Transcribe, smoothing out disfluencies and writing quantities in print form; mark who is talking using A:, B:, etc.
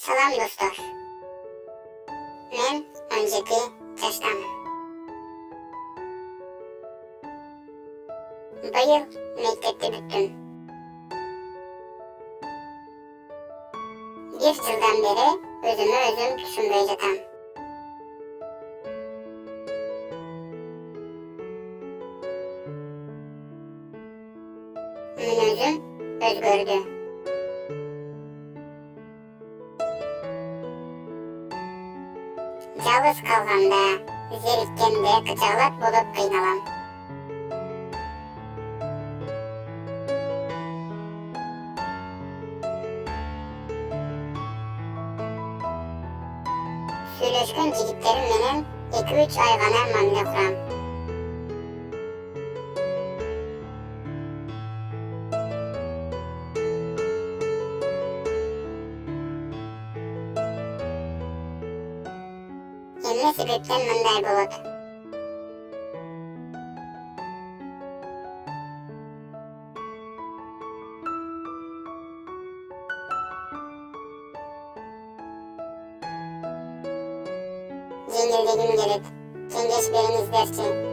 A: Salam dostlar. Men önceki yaşdaman. Bu yıl mektepte bittim. Bir yıldan beri özüme özüm düşünmeye jatam. Men özüm özgördü. Жалғыз қалғанда, зеріккенде қыжалат болып қиналам. Сөйлескен жігіттерім менен 2-3 ай ғана мәміле құрам. Emne себептен мындай болот? Жеңилдегим келет. Кеңеш бериңиздерчи.